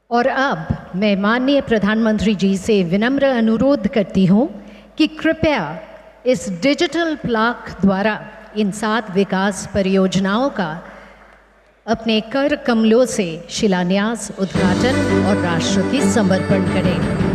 और अब मैं माननीय प्रधानमंत्री जी से विनम्र अनुरोध करती हूँ कि कृपया इस डिजिटल प्लाक द्वारा इन 7 विकास परियोजनाओं का अपने कर कमलों से शिलान्यास, उद्घाटन और राष्ट्र की समर्पण करें।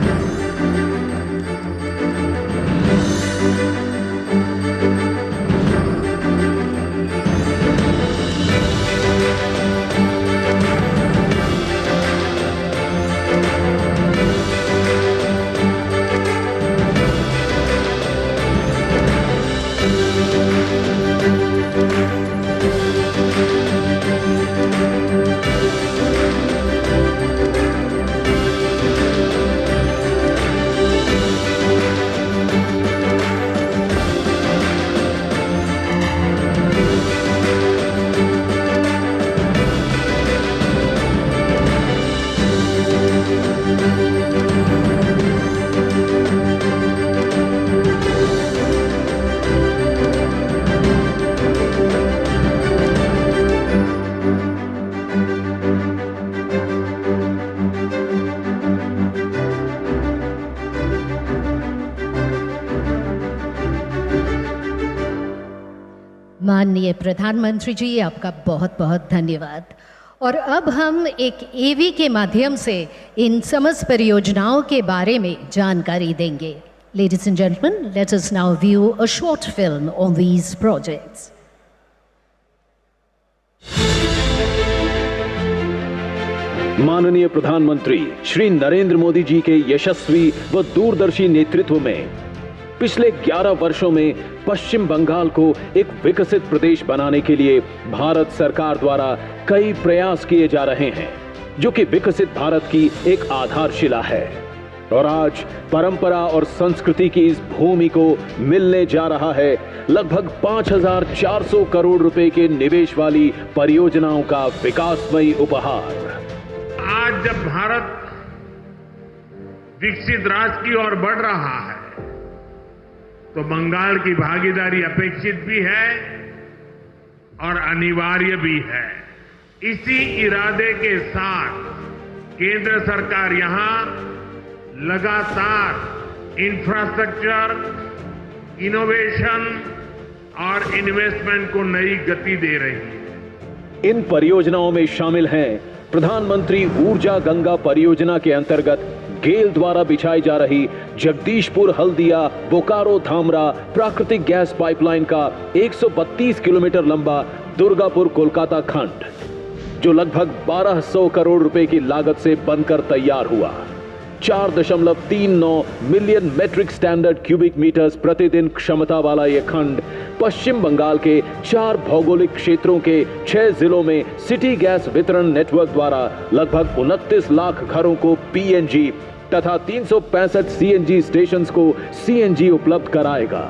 माननीय प्रधानमंत्री जी, आपका बहुत बहुत धन्यवाद। और अब हम एक एवी के माध्यम से इन समस्त परियोजनाओं के बारे में जानकारी देंगे। Ladies and gentlemen, let us now view a short film on these projects. माननीय प्रधानमंत्री श्री नरेंद्र मोदी जी के यशस्वी व दूरदर्शी नेतृत्व में पिछले 11 वर्षों में पश्चिम बंगाल को एक विकसित प्रदेश बनाने के लिए भारत सरकार द्वारा कई प्रयास किए जा रहे हैं, जो कि विकसित भारत की एक आधारशिला है। और आज परंपरा और संस्कृति की इस भूमि को मिलने जा रहा है लगभग 5,400 करोड़ रुपए के निवेश वाली परियोजनाओं का विकासमयी उपहार। आज जब भारत विकसित राष्ट्र की ओर बढ़ रहा है, तो बंगाल की भागीदारी अपेक्षित भी है और अनिवार्य भी है। इसी इरादे के साथ केंद्र सरकार यहां लगातार इंफ्रास्ट्रक्चर, इनोवेशन और इन्वेस्टमेंट को नई गति दे रही है। इन परियोजनाओं में शामिल हैं प्रधानमंत्री ऊर्जा गंगा परियोजना के अंतर्गत गेल द्वारा बिछाई जा रही जगदीशपुर हल्दिया बोकारो धामरा प्राकृतिक गैस पाइपलाइन का 132 किलोमीटर लंबा दुर्गापुर कोलकाता खंड, जो लगभग 1200 करोड़ रुपए की लागत से बनकर तैयार हुआ। 4.39 million metric standard cubic metres प्रतिदिन क्षमता वाला यह खंड पश्चिम बंगाल के 4 भौगोलिक क्षेत्रों के 6 जिलों में सिटी गैस वितरण नेटवर्क द्वारा लगभग 29 लाख घरों को पीएनजी तथा 365 सीएनजी स्टेशंस को सीएनजी उपलब्ध कराएगा।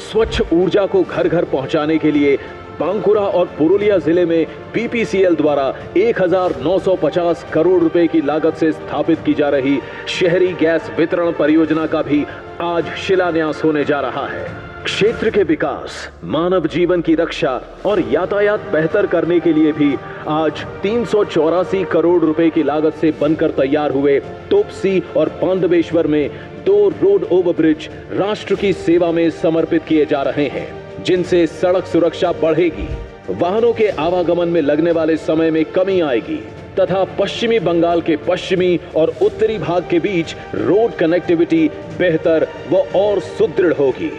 स्वच्छ ऊर्जा को घर घर पहुंचाने के लिए बांकुरा और पुरुलिया जिले में बीपीसीएल द्वारा 1,950 करोड़ रुपए की लागत से स्थापित की जा रही शहरी गैस वितरण परियोजना का भी आज शिलान्यास होने जा रहा है। क्षेत्र के विकास, मानव जीवन की रक्षा और यातायात बेहतर करने के लिए भी आज 384 करोड़ रुपए की लागत से बनकर तैयार हुए तोपसी और पांडवेश्वर में 2 रोड ओवरब्रिज राष्ट्र की सेवा में समर्पित किए जा रहे हैं, जिनसे सड़क सुरक्षा बढ़ेगी, वाहनों के आवागमन में लगने वाले समय में कमी आएगी तथा पश्चिमी बंगाल के पश्चिमी और उत्तरी भाग के बीच रोड कनेक्टिविटी बेहतर व और सुदृढ़ होगी।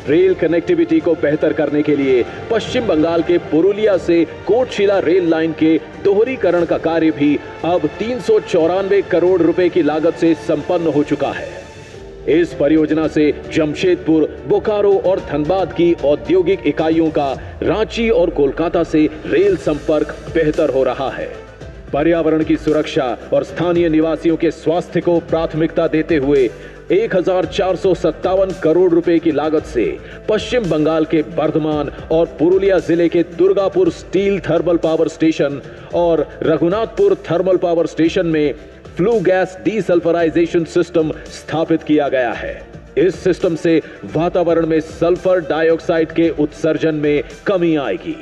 रेल कनेक्टिविटी को बेहतर करने के लिए पश्चिम बंगाल के पुरुलिया से कोटशिला रेल लाइन के दोहरीकरण का कार्य भी अब 394 करोड़ रुपए की लागत से संपन्न हो चुका है। इस परियोजना से जमशेदपुर, बोकारो और धनबाद की औद्योगिक इकाइयों का रांची और कोलकाता से रेल संपर्क बेहतर हो रहा है। पर्यावरण की सुरक्षा और स्थानीय निवासियों के स्वास्थ्य को प्राथमिकता देते हुए 1,457 करोड़ रुपए की लागत से पश्चिम बंगाल के बर्धमान और पुरुलिया जिले के Durgapur steel thermal power station और रघुनाथपुर थर्मल पावर स्टेशन में फ्लू गैस डीसल्फराइजेशन सिस्टम स्थापित किया गया है। इस सिस्टम से वातावरण में सल्फर डाइऑक्साइड के उत्सर्जन में कमी आएगी।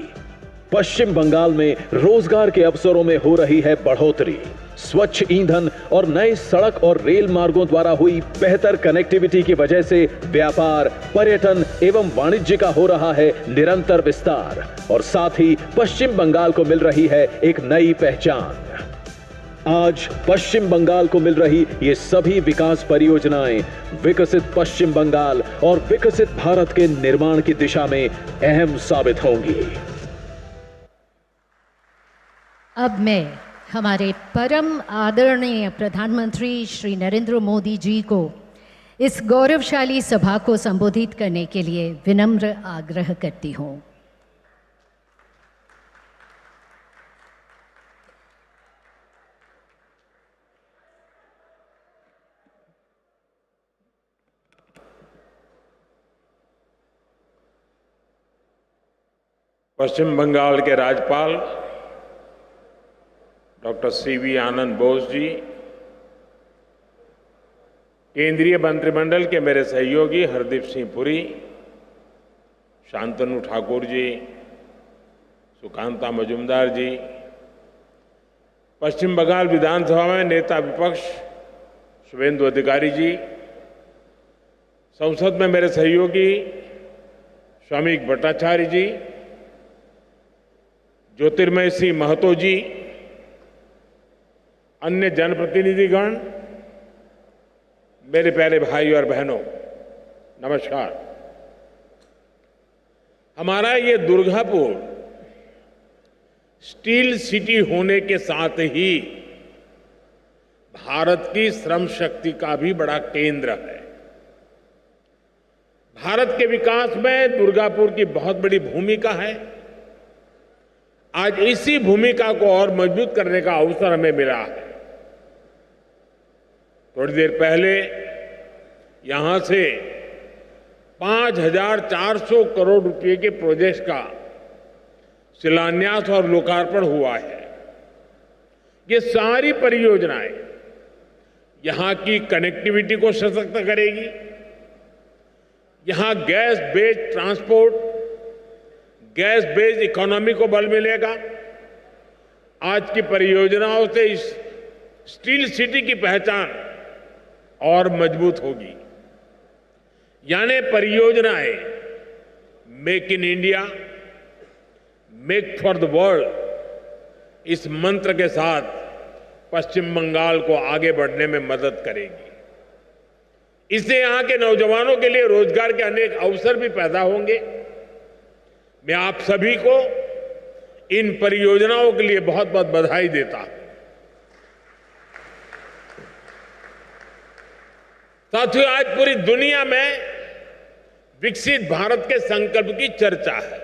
पश्चिम बंगाल में रोजगार के अवसरों में हो रही है बढ़ोतरी। स्वच्छ ईंधन और नए सड़क और रेल मार्गों द्वारा हुई बेहतर कनेक्टिविटी की वजह से व्यापार, पर्यटन एवं वाणिज्य का हो रहा है निरंतर विस्तार और साथ ही पश्चिम बंगाल को मिल रही है एक नई पहचान। आज पश्चिम बंगाल को मिल रही ये सभी विकास परियोजनाएं विकसित पश्चिम बंगाल और विकसित भारत के निर्माण की दिशा में अहम साबित होंगी। अब मैं हमारे परम आदरणीय प्रधानमंत्री श्री नरेंद्र मोदी जी को इस गौरवशाली सभा को संबोधित करने के लिए विनम्र आग्रह करती हूं। पश्चिम बंगाल के राज्यपाल डॉक्टर सीवी आनंद बोस जी, केंद्रीय मंत्रिमंडल के मेरे सहयोगी हरदीप सिंह पुरी, शांतनु ठाकुर जी, सुकांता मजुमदार जी, पश्चिम बंगाल विधानसभा में नेता विपक्ष शुभेंदु अधिकारी जी, संसद में मेरे सहयोगी श्रमिक भट्टाचार्य जी, ज्योतिर्मय सिंह महतो जी, अन्य जनप्रतिनिधिगण, मेरे प्यारे भाई और बहनों, नमस्कार। हमारा ये दुर्गापुर स्टील सिटी होने के साथ ही भारत की श्रम शक्ति का भी बड़ा केंद्र है। भारत के विकास में दुर्गापुर की बहुत बड़ी भूमिका है। आज इसी भूमिका को और मजबूत करने का अवसर हमें मिला है। थोड़ी देर पहले यहां से 5,400 करोड़ रुपए के प्रोजेक्ट का शिलान्यास और लोकार्पण हुआ है। ये सारी परियोजनाएं यहां की कनेक्टिविटी को सशक्त करेगी, यहां gas based transport, gas based economy को बल मिलेगा। आज की परियोजनाओं से इस स्टील सिटी की पहचान और मजबूत होगी। यानी परियोजनाएं make in India, make for the world, इस मंत्र के साथ पश्चिम बंगाल को आगे बढ़ने में मदद करेगी। इससे यहां के नौजवानों के लिए रोजगार के अनेक अवसर भी पैदा होंगे। मैं आप सभी को इन परियोजनाओं के लिए बहुत बहुत बधाई देता हूं। साथियों, आज पूरी दुनिया में विकसित भारत के संकल्प की चर्चा है।